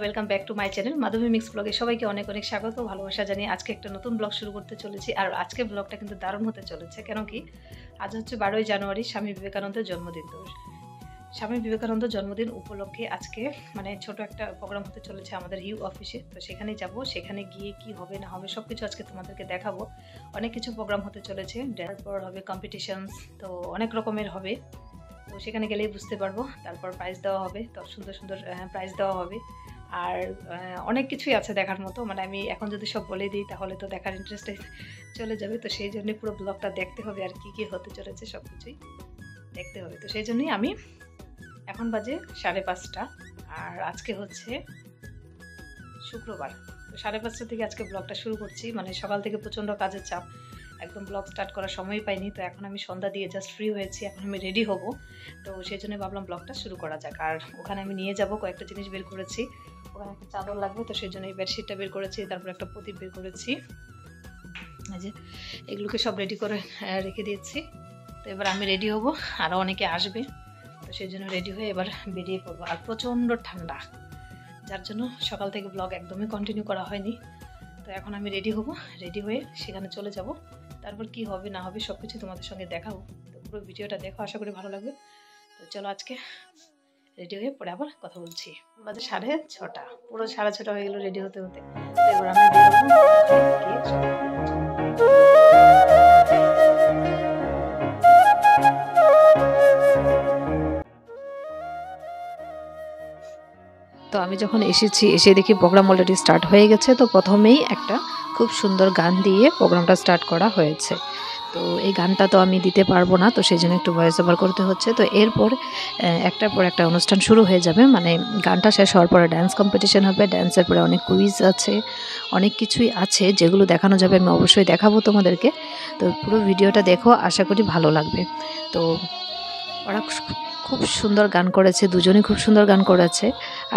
Welcome back to my channel Madhabi mix ব্লগে সবাইকে অনেক অনেক স্বাগত ভালোবাসা জানিয়ে আজকে একটা নতুন ব্লগ শুরু করতে চলেছি। আর আজকে ব্লগটা কিন্তু দারুণ হতে চলেছে, কেন কি আজ হচ্ছে 12ই জানুয়ারি স্বামী বিবেকানন্দের জন্মদিন। তো স্বামী বিবেকানন্দ জন্মদিন উপলক্ষে আজকে মানে ছোট একটা প্রোগ্রাম হতে চলেছে আমাদের ইউ অফিসে। তো সেখানে যাব, সেখানে গিয়ে কি হবে না হবে সব কিছু আজকে তোমাদেরকে দেখাবো। অনেক কিছু প্রোগ্রাম হতে চলেছে, তারপর হবে কম্পিটিশনস, তো অনেক রকমের হবে। তো সেখানে গেলেই বুঝতে পারবো। তারপর প্রাইজ দেওয়া হবে, তো সুন্দর সুন্দর প্রাইজ দেওয়া হবে। আর অনেক কিছুই আছে দেখার মতো, মানে আমি এখন যদি সব বলে দিই তাহলে তো দেখার ইন্টারেস্টে চলে যাবে। তো সেই জন্যই পুরো ব্লগটা দেখতে হবে, আর কি কি হতে চলেছে সব কিছুই দেখতে হবে। তো সেই জন্যই আমি এখন বাজে 5:30, আর আজকে হচ্ছে শুক্রবার। তো 5:30 থেকে আজকে ব্লগটা শুরু করছি। মানে সকাল থেকে প্রচণ্ড কাজের চাপ, একদম ব্লগ স্টার্ট করার সময় পাইনি। তো এখন আমি সন্ধ্যা দিয়ে জাস্ট ফ্রি হয়েছি, এখন আমি রেডি হব। তো সেই জন্য ভাবলাম ব্লগটা শুরু করা যাক। আর ওখানে আমি নিয়ে যাব কয়েকটা জিনিস বের করেছি, ওখানে একটা চাদর লাগবে, তো সেই জন্য এই বেডশিটটা বের করেছি, তারপর একটা প্রদীপ বের করেছি। এই যে এগুলোকে সব রেডি করে রেখে দিয়েছি। তো এবার আমি রেডি হব, আরও অনেকে আসবে, তো সেই জন্য রেডি হয়ে এবার বেরিয়ে পড়বো। আর প্রচণ্ড ঠান্ডা, যার জন্য সকাল থেকে ব্লগ একদমই কন্টিনিউ করা হয়নি। তো এখন আমি রেডি হব, রেডি হয়ে সেখানে চলে যাব। তারপর কি হবে না হবে সব কিছু তোমাদের সঙ্গে দেখাবো। তো পুরো ভিডিওটা দেখো, আশা করি ভালো লাগবে। তো চলো আজকে রেডি হয়ে পরে আবার কথা বলছি। বাজে 6:30, পুরো 6:30 হয়ে গেল রেডি হতে হতে। তো এবার আমি তো আমি যখন এসেছি, এসে দেখি প্রোগ্রাম অলরেডি স্টার্ট হয়ে গেছে। তো প্রথমেই একটা খুব সুন্দর গান দিয়ে প্রোগ্রামটা স্টার্ট করা হয়েছে। তো এই গানটা তো আমি দিতে পারবো না, তো সেই জন্য একটু ভয়েস ওভার করতে হচ্ছে। তো এরপর একটার পর একটা অনুষ্ঠান শুরু হয়ে যাবে, মানে গানটা শেষ হওয়ার পরে ড্যান্স কম্পিটিশন হবে। ড্যান্সের পরে অনেক কুইজ আছে, অনেক কিছুই আছে যেগুলো দেখানো যাবে, আমি অবশ্যই দেখাবো তোমাদেরকে। তো পুরো ভিডিওটা দেখো, আশা করি ভালো লাগবে। তো ওরা খুব সুন্দর গান করেছে, দুজনেই খুব সুন্দর গান করেছে।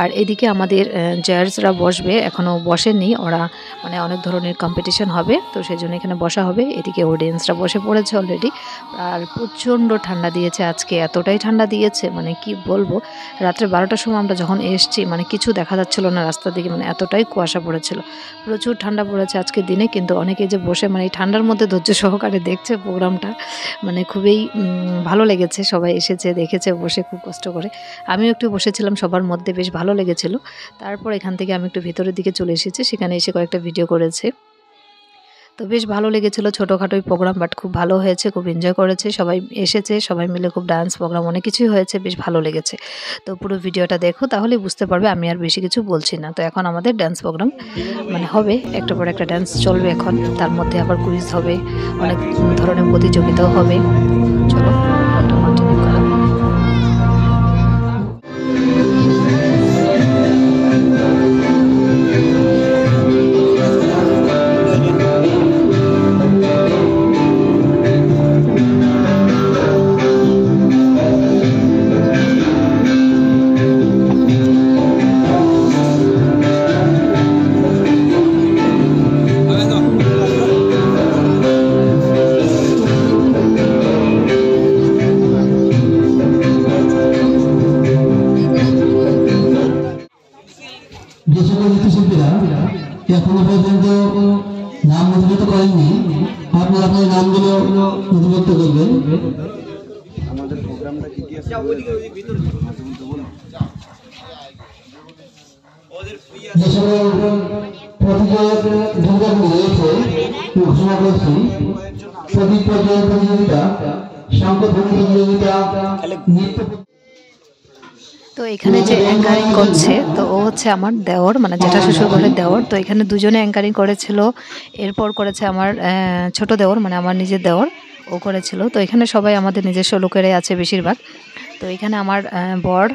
আর এদিকে আমাদের জায়ার্সরা বসবে, এখনও বসেনি ওরা, মানে অনেক ধরনের কম্পিটিশন হবে, তো সেই জন্য এখানে বসা হবে। এদিকে অডিয়েন্সরা বসে পড়েছে অলরেডি। আর প্রচণ্ড ঠান্ডা দিয়েছে আজকে, এতটাই ঠান্ডা দিয়েছে মানে কি বলবো। রাত্রে 12টার সময় আমরা যখন এসেছি, মানে কিছু দেখা যাচ্ছিল না রাস্তার দিকে, মানে এতটাই কুয়াশা পড়েছিল, প্রচুর ঠান্ডা পড়েছে আজকের দিনে। কিন্তু অনেকে যে বসে মানে এই ঠান্ডার মধ্যে ধৈর্য সহকারে দেখছে প্রোগ্রামটা, মানে খুবই ভালো লেগেছে। সবাই এসেছে, দেখেছে বসে খুব কষ্ট করে। আমিও একটু বসেছিলাম সবার মধ্যে, বেশ ভালো লেগেছিল। তারপর এখান থেকে আমি একটু ভিতরের দিকে চলে এসেছি, সেখানে এসে কয়েকটা ভিডিও করেছে। তো বেশ ভালো লেগেছিলো, ছোটোখাটোই প্রোগ্রাম, বাট খুব ভালো হয়েছে, খুব এনজয় করেছে সবাই, এসেছে সবাই মিলে, খুব ডান্স প্রোগ্রাম অনেক কিছুই হয়েছে, বেশ ভালো লেগেছে। তো পুরো ভিডিওটা দেখো, তাহলেই বুঝতে পারবে, আমি আর বেশি কিছু বলছি না। তো এখন আমাদের ডান্স প্রোগ্রাম মানে হবে, একটা পর একটা ডান্স চলবে এখন, তার মধ্যে আবার কুইজ হবে, অনেক ধরনের প্রতিযোগিতাও হবে। চলো কন্টিনিউ করা। যে সকল নৃত্যশিল্পীরা এখনো পর্যন্ত নাম নথিভুক্ত করেননি, আপনারা আপনার নামগুলো নথিভুক্ত করবেন। আমাদের প্রোগ্রামটা কি কি আছে? যে সকল প্রতিযোগিতা রয়েছে ঘোষণা করছি। প্রদীপ প্রতিযোগিতা, শঙ্খধ্বনি প্রতিযোগিতা, নৃত্য। তো এখানে যে অ্যাঙ্কারিং করছে, তো ও হচ্ছে আমার দেওর, মানে জেঠা শ্বশুর ঘরের দেওর। তো এখানে দুজনে অ্যাঙ্কারিং করেছিল, এরপর করেছে আমার ছোট দেওর, মানে আমার নিজের দেওর, ও করেছিল। তো এখানে সবাই আমাদের নিজস্ব লোকেরাই আছে বেশিরভাগ। তো এখানে আমার বর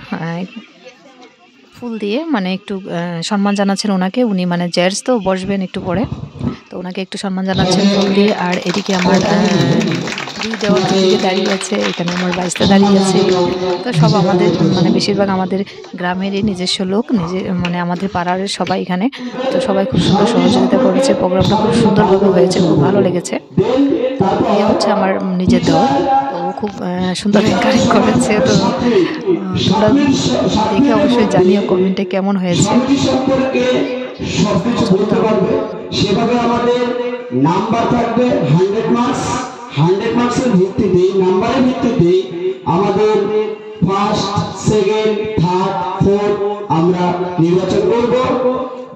ফুল দিয়ে মানে একটু সম্মান জানাচ্ছেন ওনাকে, উনি মানে জায়ার্স তো বসবেন একটু পরে, তো ওনাকে একটু সম্মান জানাচ্ছেন ফুল দিয়ে। আর এদিকে আমার দুই দেওয়ার দিকে দাঁড়িয়ে আছে, এখানে আমার বাইশটা দাঁড়িয়ে আছে। তো সব আমাদের মানে বেশিরভাগ আমাদের গ্রামেরই নিজস্ব লোক, মানে আমাদের পাড়ার সবাই এখানে। তো সবাই খুব সুন্দর সহযোগিতা করেছে, প্রোগ্রামটা খুব সুন্দরভাবে হয়েছে, খুব ভালো লেগেছে। তো এই হচ্ছে আমার নিজের দেওয়ার, তো ও খুব সুন্দর এনকারেজ করেছে। তো তোমরা দেখে অবশ্যই জানিও কমেন্টে কেমন হয়েছে। সমিতি সম্পর্কে সবকিছু বলতে পারবে, সেভাবে আমাদের নাম্বার থাকবে 100 মার্কস। 100 মার্কসের ভিত্তিতে, নাম্বারের ভিত্তিতে আমাদের ফার্স্ট, সেকেন্ড, থার্ড, ফোর্থ আমরা নির্বাচন করব।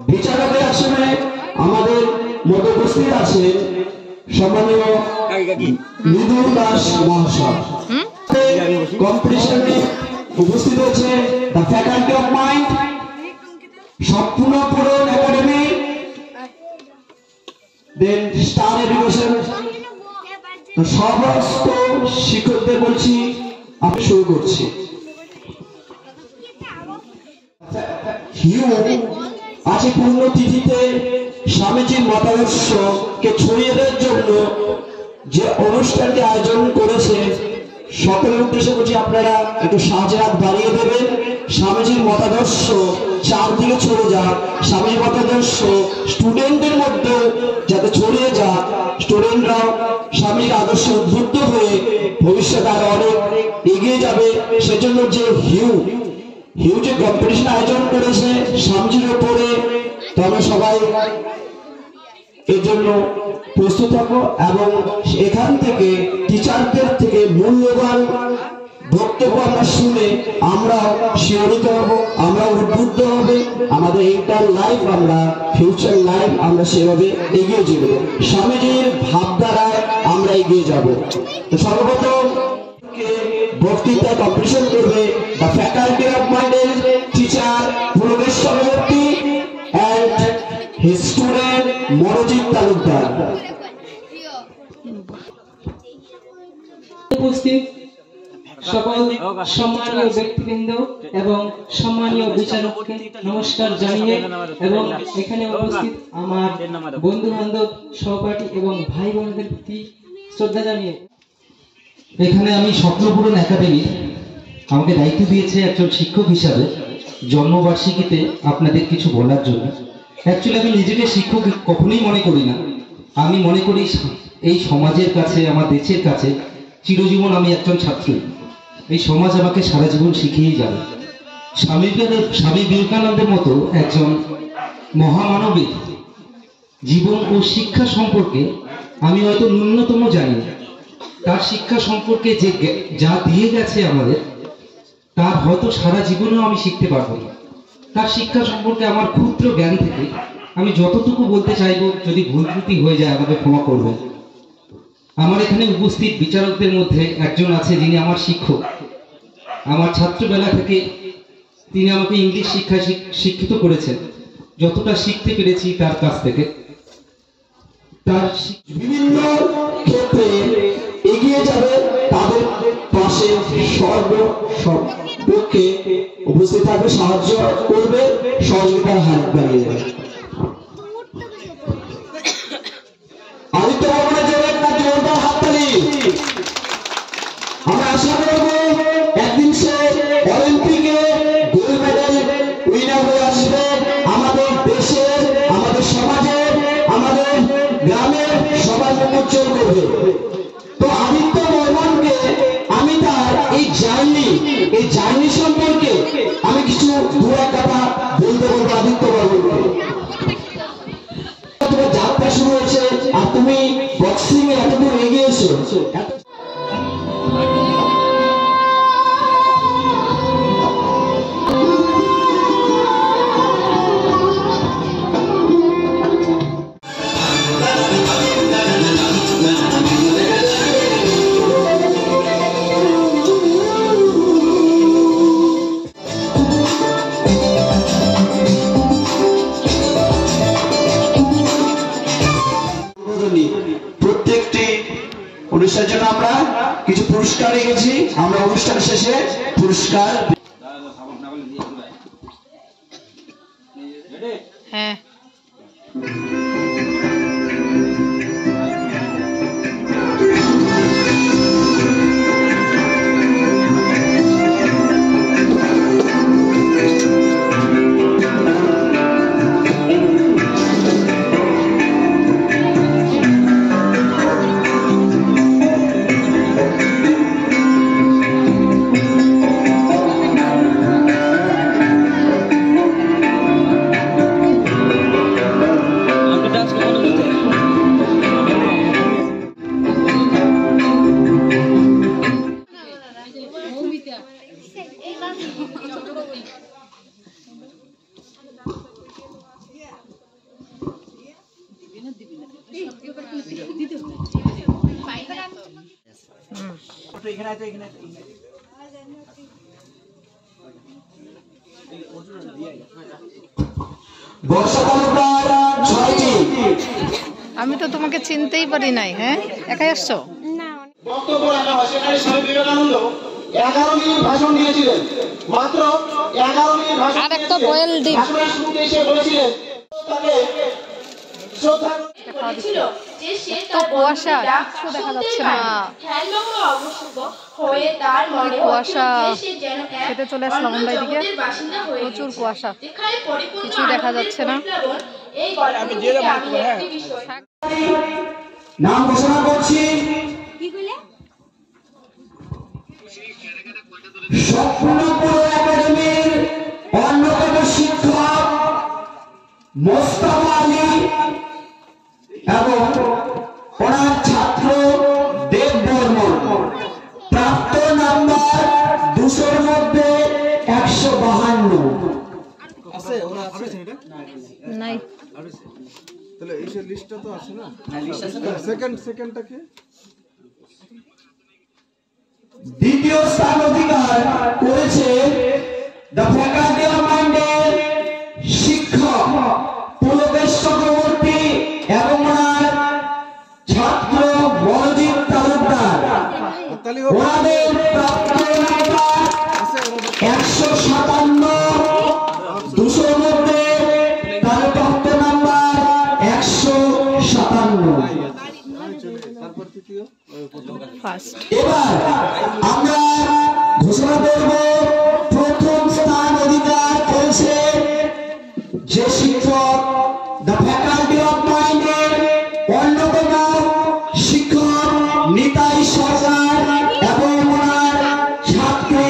বিচারকের আসনে আমাদের মধ্যে উপস্থিত আছেন সম্মানীয় মৃদু দাস মহাশয়। কম্পিটিশনে উপস্থিত হচ্ছে দ্য ফ্যাকাল্টি অফ মাইন্ড, সম্পূর্ণ পূরণ একাডেমি, দেন স্টার এডুকেশন। তো সমস্ত শিক্ষকদের বলছি আমি শুরু করছি। হিউ আজ পুণ্যতিথিতে স্বামীজির মতাদর্শকে ছড়িয়ে দেওয়ার জন্য যে অনুষ্ঠানটি আয়োজন করেছে, সকলের উদ্দেশ্যে বলছি আপনারা একটু সাহায্যের হাত বাড়িয়ে দেবেন। স্বামীজির মতাদর্শ চারদিকে ছড়িয়ে যাক, স্বামীজির মতাদর্শ স্টুডেন্টদের মধ্যে যাতে ছড়িয়ে যাক, স্টুডেন্টরাও স্বামীজির আদর্শে উদ্বুদ্ধ হয়ে ভবিষ্যতে আরো অনেক এগিয়ে যাবে। সেজন্য যে হিউ যে কম্পিটিশন আয়োজন করেছে স্বামীজির উপরে, তো আমরা সবাই এর জন্য প্রস্তুত থাকবো এবং এখান থেকে টিচারদের থেকে মূল্যবান বক্তব্য আমরা শুনে আমরা শিহরিত হব, আমরা উদ্বুদ্ধ হবে, আমাদের ইন্টার লাইফ, আমরা ফিউচার লাইফ আমরা সেভাবে এগিয়ে যাব, স্বামীজির ভাবধারায় আমরা এগিয়ে যাব। তো সর্বপ্রথম বক্তৃতা কম্পিটিশন করবে দ্য ফ্যাকাল্টি অফ মাইন্ডের টিচার প্রবেশ Chakraborty and his student Manojit Talukdar. উপস্থিত সকল সম্মানীয় ব্যক্তিবৃন্দ এবং সম্মানীয় বিচারককে নমস্কার জানিয়ে এবং এখানে উপস্থিত আমার বন্ধু বান্ধব, সহপাঠী এবং ভাই বোনদের প্রতি শ্রদ্ধা জানিয়ে এখানে আমি স্বপ্নপূরণ একাডেমি আমাকে দায়িত্ব দিয়েছে একজন শিক্ষক হিসাবে জন্মবার্ষিকীতে আপনাদের কিছু বলার জন্য। অ্যাকচুয়ালি আমি নিজেকে শিক্ষক কখনোই মনে করি না। আমি মনে করি এই সমাজের কাছে, আমার দেশের কাছে চিরজীবন আমি একজন ছাত্র। এই সমাজ আমাকে সারা জীবন শিখিয়েই যাবে। স্বামী বিবেকানন্দের মতো একজন মহামানবের জীবন ও শিক্ষা সম্পর্কে আমি হয়তো ন্যূনতম জানি না। তার শিক্ষা সম্পর্কে যে যা দিয়ে গেছে আমাদের, তার হয়তো সারা জীবনেও আমি শিখতে পারবো না। তার শিক্ষা সম্পর্কে আমার ক্ষুদ্র জ্ঞান থেকে আমি যতটুকু বলতে চাইবো, যদি ভুল ত্রুটি হয়ে যায় আমাকে ক্ষমা করবেন। আমার এখানে উপস্থিত বিচারকদের মধ্যে একজন আছে যিনি আমার শিক্ষক। আমার ছাত্রবেলা থেকে তিনি আমাকে ইংলিশ শিক্ষায় শিক্ষিত করেছেন। যতটা শিখতে পেরেছি তার কাছ থেকে, তার বিভিন্ন ক্ষেত্রে এগিয়ে যাবে, তাদের পাশে সর্বপক্ষে উপস্থিত থাকবে, সাহায্য করবে, সহযোগিতার হাত বাড়িয়ে দেবে। আদিত্য ভবনের জন্য একটা জোরদার হাততালি। আমরা আশা করব একদিন সে অলিম্পিকে গোল্ড মেডেল উইনার হয়ে আসবে। আমাদের দেশের, আমাদের সমাজের, আমাদের গ্রামের সবার মুখ উজ্জ্বল করবে। তো আদিত্য বর্মনকে আমি তার এই জার্নি সম্পর্কে আমি কিছু দু এক কথা বলতে বলবো। আদিত্য বর্মনকে, তোমার যাত্রা শুরু হয়েছে আর তুমি বক্সিং এ এতদূর এগিয়ে এসো। প্রত্যেকটি অনুষ্ঠানের জন্য আমরা কিছু পুরস্কার রেখেছি। আমরা অনুষ্ঠান শেষে পুরস্কার হ্যাঁ বর্ষা তালুকদার 6টি। আমি তো তোমাকে চিনতেই পারি নাই। হ্যাঁ, একাই আসছো? বক্তব্য রাখা হয় সেখানে স্বামী বিবেকানন্দ 11 মিনিট ভাষণ দিয়েছিলেন। মাত্র 11 মিনিট ভাষণ আর একটা বয়েল ডিম। ভাষণের শুরুতে এসে বলেছিলেন তাকে শ্রদ্ধা ছিল যে সে তো কুয়াশা, কিছু দেখা যাচ্ছে না। ধ্যানমগ্ন অবশ্য হয়ে তার মনে কুয়াশা। হচ্ছিল যে সে যেন এক খেতে চলে আসলাম অন্য আমরা এদিকে। জগতের বাসিন্দা হয়ে প্রচুর গেছে। কুয়াশা, যেখানে পরিপূর্ণ কিছুই দেখা আনন্দের যাচ্ছে না। পরিপ্লাবন। এই গল্প থেকে আমি একটি বিষয় নাম ঘোষণা করছি। স্বপ্নপুর একাডেমির অন্যতম শিক্ষক মোস্তফা আলী এবং ওনার ছাত্র দেব বর্মন। প্রাপ্ত নাম্বার 200-র মধ্যে 152। আছে ওরা আছে নাই। তাহলে এই লিস্টটা তো আছে না? সেকেন্ডটা কি? দ্বিতীয় স্থান অধিকার করেছে দ্য ফ্যাকাল্টি অফ মাইন্ডের শিক্ষক পুলকেশ চক্রবর্তী এবং ওনার ছাত্র মনোজিৎ তালুকদার। ওনাদের প্রাপ্ত নাম্বার 157। 200-র মধ্যে তার প্রাপ্ত নাম্বার 157। তারপর তৃতীয় ফার্স্ট। এবার আমরা ঘোষণা করব প্রথম স্থান অধিকার করেছে যে শিক্ষক দ্য ফ্যাকাল্টি অফ মাইন্ডের অন্যতম শিক্ষক নিতাই সরকার এবং ওনার ছাত্রী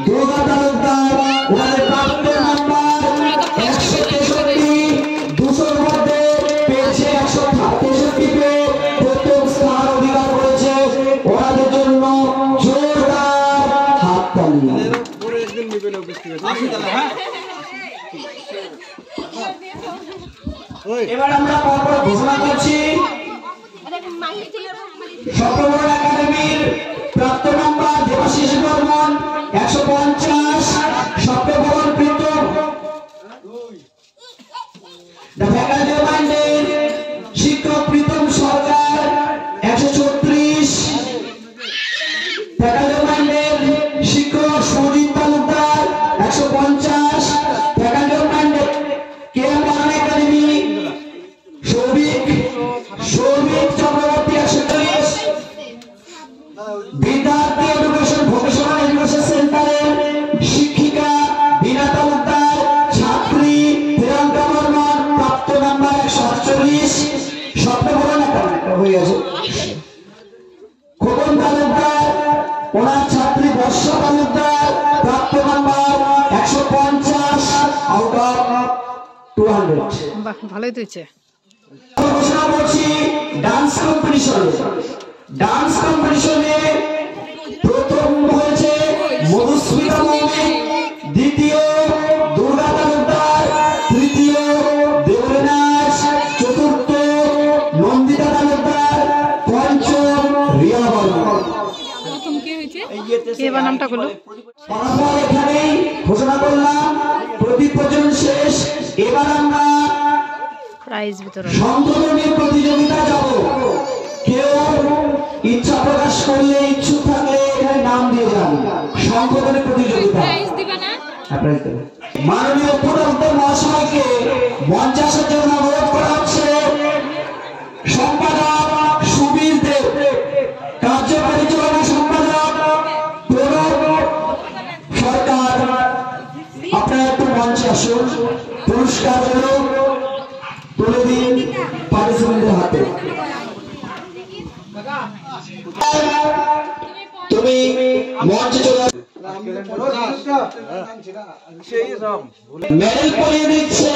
দুর্গা তালুকদার। ওনাদের প্রাপ্ত নাম্বার 163। 200-র মধ্যে পেয়েছে 163 পেয়ে প্রথম স্থান অধিকার করেছে। ওনাদের জন্য জোরদার হাততালি। পরে একদিন নিবেন উপস্থিত এবার আমরা পরপর ঘোষণা করছি স্বপ্নপুর একাডেমির প্রাপ্ত number Debashis Barman 150। Swapnapur Pritam the faculty of মাইন্ডের শিক্ষক প্রীতম সরকার 134। ফ্যাকাল্টি অফ মাইন্ডের শিক্ষক সুজিত তালুকদার 150। ফ্যাকাল্টি অফ মাইন্ডের কে এম বাগান একাডেমি সৌভিক চক্রবর্তী 140। বিদ্যার্থী এডুকেশন ভোকেশনাল এডুকেশন সেন্টারের শিক্ষিকা বিনা তালুকদার, ছাত্রী প্রিয়াঙ্কা বর্মন, প্রাপ্ত নাম্বার 148। স্বপ্নপুর হয়ে গেছে। খোকন তালুকদার, ওনার ছাত্রী বর্ষা তালুকদার, প্রাপ্ত নাম্বার 150 আউট অফ 200। বাহ, ভালোই তুইছে। ঘোষণা করছি ডান্স কম্পিটিশনে প্রথম হয়েছে মধুস্মিতা মৌমিক, দ্বিতীয় দুর্গা তালুকদার, তৃতীয় দেবনাথ, চতুর্থ নন্দিতা তালুকদার, পঞ্চম রিয়া বর্মন। কে বা নামটা বলো? ফলাফল এখানেই ঘোষণা করলাম। প্রতিপ্রজন শেষ। এবার আমরা প্রাইজ বিতরণ। সংশোধনের প্রতিযোগিতা যাব। কেউ ইচ্ছা প্রকাশ করলে, ইচ্ছুক থাকলে এখানে নাম দিয়ে যান। সংশোধনের প্রতিযোগিতা মাননীয় উপরান্ত মহাশয়কে মঞ্চে আসার জন্য অনুরোধ করা হচ্ছে। সম্পাদক সুবীর দেব, কার্য পরিচালনা সম্পাদক প্রণব সরকার, আপনারা একটু মঞ্চে আসুন। পুরস্কার হলো তুলে দিন পার্টিসিপেন্টের হাতে। তুমি মঞ্চে চলে মেডেল পরিয়ে দিচ্ছে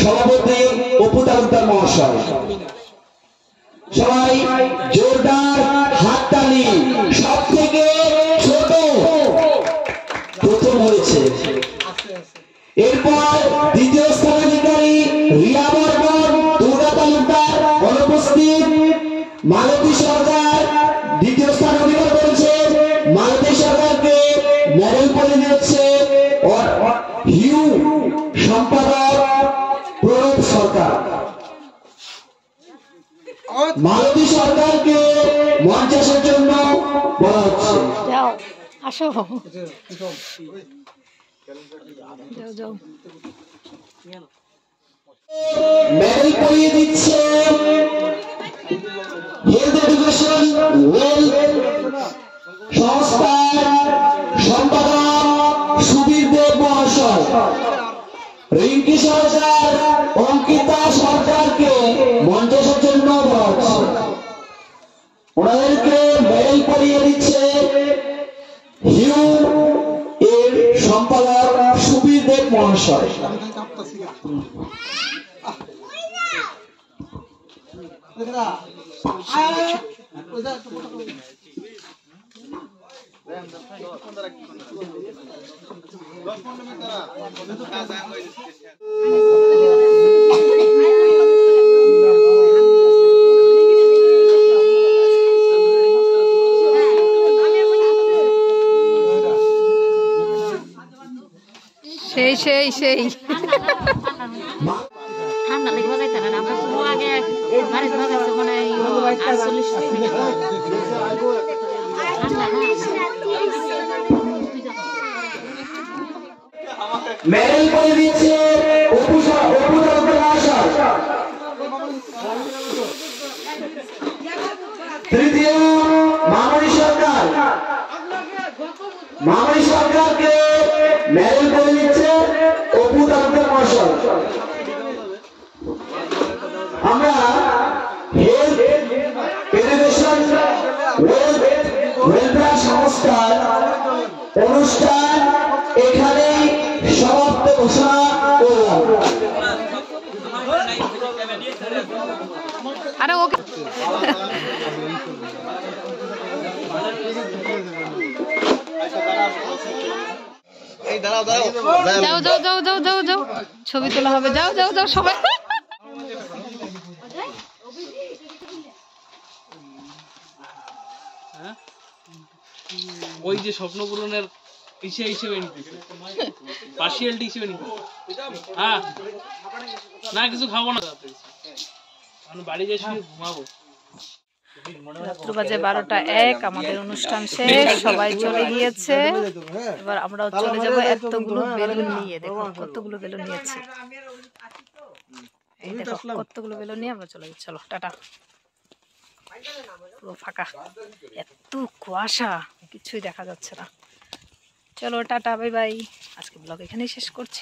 সভাপতি অপু তালুকদার মহাশয়। সবাই জোরদার হাততালি। সব থেকে ছোট প্রথম হয়েছে। এরপর দ্বিতীয় স্থানাধিকারী রিয়া বর্মন, দুর্গা তালুকদার অনুপস্থিত। মালতী সরকার দ্বিতীয় স্থান অধিকার করেছে। মালতী সরকারকে মেডেল করে দিচ্ছে হিউ সম্পাদক প্রণব সরকার। মালতী সরকারকে মঞ্চে আসার জন্য বলা হচ্ছে। যাও আসো, যাও যাও। মেডেল করিয়ে দিচ্ছে হেলথ এডুকেশন ওয়েলথ সংস্থার সম্পাদক সুবীর দেব মহাশয়। রিঙ্কি সরকার অঙ্কিতা সরকারকে মঞ্চে আসার জন্য বলা হচ্ছে। ওনাদেরকে মেডেল করিয়ে দিচ্ছে হিউ এর সম্পাদক সুবীর দেব মহাশয়। সেই সেই সেই ঠান্ডা লেগে বাজাইতে না আমরা তো আগে বাড়িতে বাজাইছে মানে 48 মেডেল করে দিচ্ছে অপু তালুকদার মহাশয়। তৃতীয় মামনি সরকার। মামনি সরকারকে মেডেল করে দিচ্ছে অপু তালুকদার মহাশয়। আমরা হেলথ এডুকেশন ওয়েলফেয়ার সংস্থার অনুষ্ঠান এখানেই সমাপ্ত ঘোষণা করলাম। আরে ওকে যাও যাও যাও যাও যাও যাও, ছবি তোলা হবে। যাও যাও যাও সবাই। ওই যে স্বপ্ন পূরণের হিসেবে পার্সিয়ালিটি হিসেবে নিতে। হ্যাঁ না কিছু খাবো না, আমি বাড়ি যাই ঘুমাবো। রাত্র বাজে 12:01, আমাদের অনুষ্ঠান শেষ, সবাই চলে গিয়েছে। এবার আমরাও চলে যাব এতগুলো বেলুন নিয়ে। দেখো কতগুলো বেলুন নিয়েছি, এই দেখো কতগুলো বেলুন নিয়ে আমরা চলে যাচ্ছি। চলো টাটা। পুরো ফাঁকা, এত কুয়াশা কিছুই দেখা যাচ্ছে না। চলো টাটা, বাই বাই। আজকে ব্লগ এখানেই শেষ করছি।